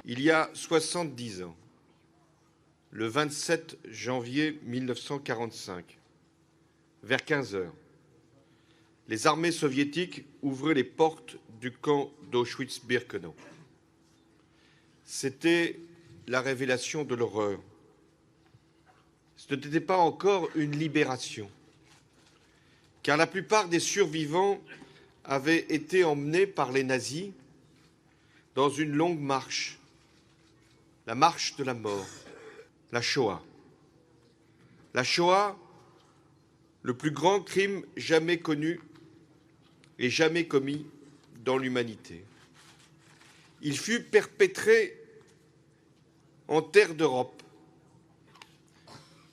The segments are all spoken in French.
Il y a 70 ans, le 27 janvier 1945, vers 15 heures, les armées soviétiques ouvraient les portes du camp d'Auschwitz-Birkenau. C'était la révélation de l'horreur. Ce n'était pas encore une libération, car la plupart des survivants avaient été emmenés par les nazis dans une longue marche, la marche de la mort, la Shoah. La Shoah, le plus grand crime jamais connu et jamais commis dans l'humanité. Il fut perpétré en terre d'Europe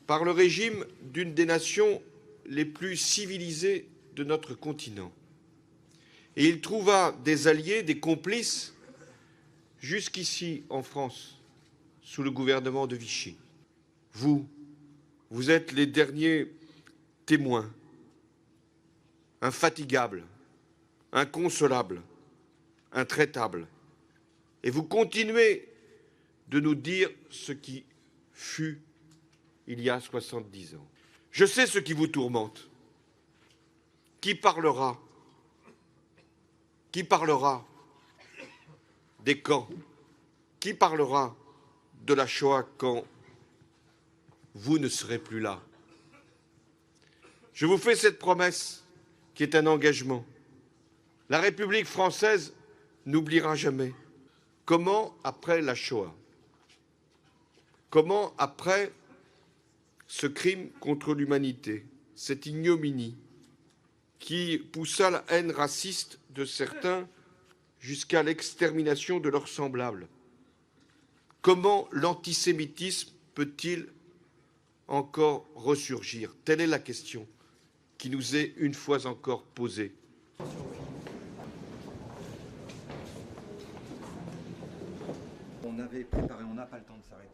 par le régime d'une des nations les plus civilisées de notre continent. Et il trouva des alliés, des complices, jusqu'ici en France, sous le gouvernement de Vichy. Vous êtes les derniers témoins, infatigables, inconsolables, intraitables. Et vous continuez de nous dire ce qui fut il y a 70 ans. Je sais ce qui vous tourmente. Qui parlera des camps? Qui parlera de la Shoah quand vous ne serez plus là? Je vous fais cette promesse qui est un engagement. La République française n'oubliera jamais. Comment après la Shoah? Comment après ce crime contre l'humanité, cette ignominie qui poussa la haine raciste de certains jusqu'à l'extermination de leurs semblables? Comment l'antisémitisme peut-il encore ressurgir? Telle est la question qui nous est une fois encore posée. On avait préparé, on n'a pas le temps de s'arrêter.